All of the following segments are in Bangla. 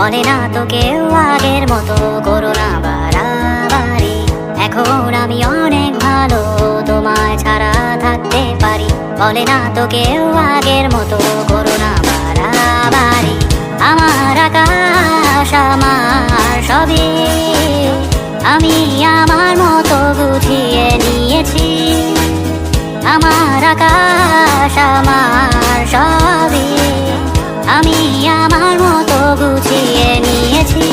বলে না তো কেউ আগের মতো করো না বাড়াবাড়ি। এখন আমি অনেক ভালো, তোমায় ছাড়া থাকতে পারি। বলে না তো কেউ আগের মতো করো না বাড়াবাড়ি। আমার আকাশ আমার সবই আমি আমার মতো গুছিয়ে নিয়েছি। আমার আকাশ আমার সবই আমি আমার মতো গুছিয়ে নিয়েছি।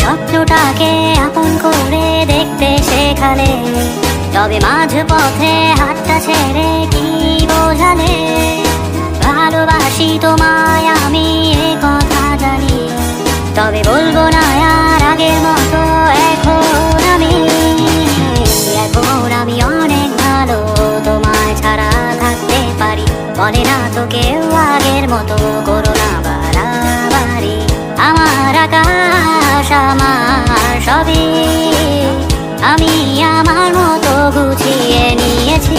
স্বপ্নটাকে আপন করে দেখতে শেখালে, তবে মাঝ পথে হাতটা ছেড়ে কি বোঝালে? ভালোবাসি তোমায় আমি এ কথা জানি, তবে বলবো না আর আগের মতো। এখন আমি অনেক ভালো, তোমায় ছাড়া থাকতে পারি। বলে না তো কেউ আগের মতো করো না বাড়াবাড়ি। আমার আকাশ আমার সবই আমি আমার মতো গুছিয়ে নিয়েছি।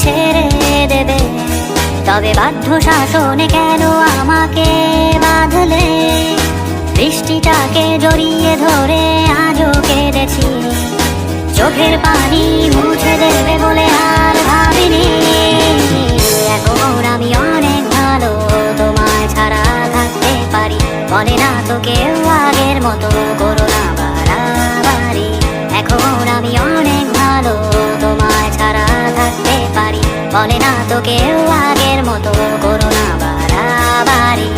ছেড়ে দেবে, তবে বাধ্য শাসনে কেন আমাকে বাঁধলে? বৃষ্টিটাকে জড়িয়ে ধরে আজও কেঁদেছি, চোখের পানি মুছে দেবে বলে আর ভাবিনি। এখন আমি অনেক ভালো, তোমায় ছাড়া থাকতে পারি। বলে না তো কেউ আগের মতো করো না বাড়াবাড়ি। এখন আমি অনেক ভালো, তোমায় ছাড়া থাকতে পারি। বলে না তো কেউ আগের মতো করো না বাড়াবাড়ি।